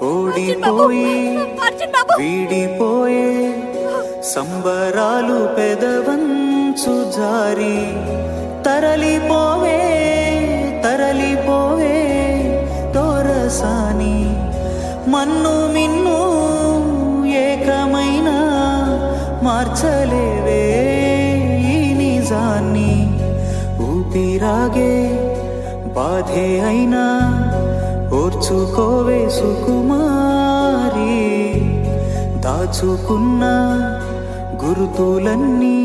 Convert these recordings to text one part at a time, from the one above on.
ఓడిపోయి వీడిపోయే సంబరాలు పెదవంచు జారి తరలిపోవే తరలిపోవే తోరసాని మన్ను మిన్ను ఏకమైన మార్చలేవే ఈ నిజాన్ని ఊపిరాగే బాధే అయినా ఓర్చుకోవే సుకుమారి దాచుకున్న గుర్తులన్నీ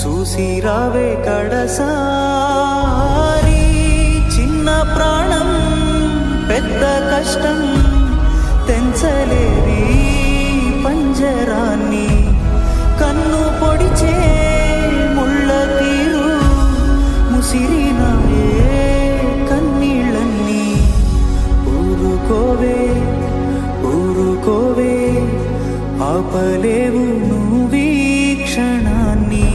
చూసి రావే కడసారి చిన్న ప్రాణం పెద్ద కష్టం తెంచలేని పంజరాన్ని కన్ను పొడిచే ముళ్ళ తీరు ముసిరినాయే కన్నీళ్ళన్నీ ఊరుకోవే ఊరుకోవే ఆపలేవు నువ్వీ క్షణాన్ని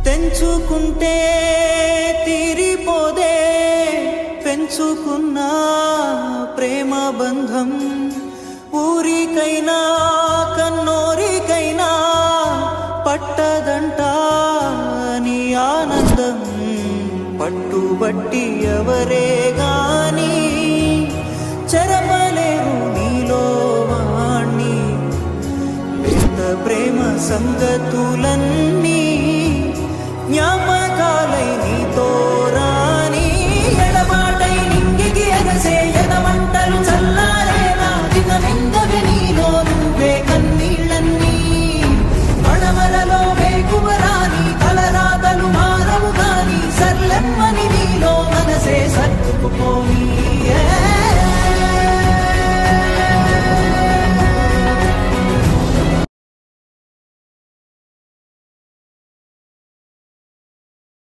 తెంచుకుంటే తీరిపోదే పెంచుకున్న ప్రేమ బంధం ఊరికైనా కన్నోరికైనా పట్టదంట నీ ఆనందం పట్టుబట్టి ఎవరే గాని చెరపలేరు నీలో వాణ్ణి లేత ప్రేమ సంగతులన్నీ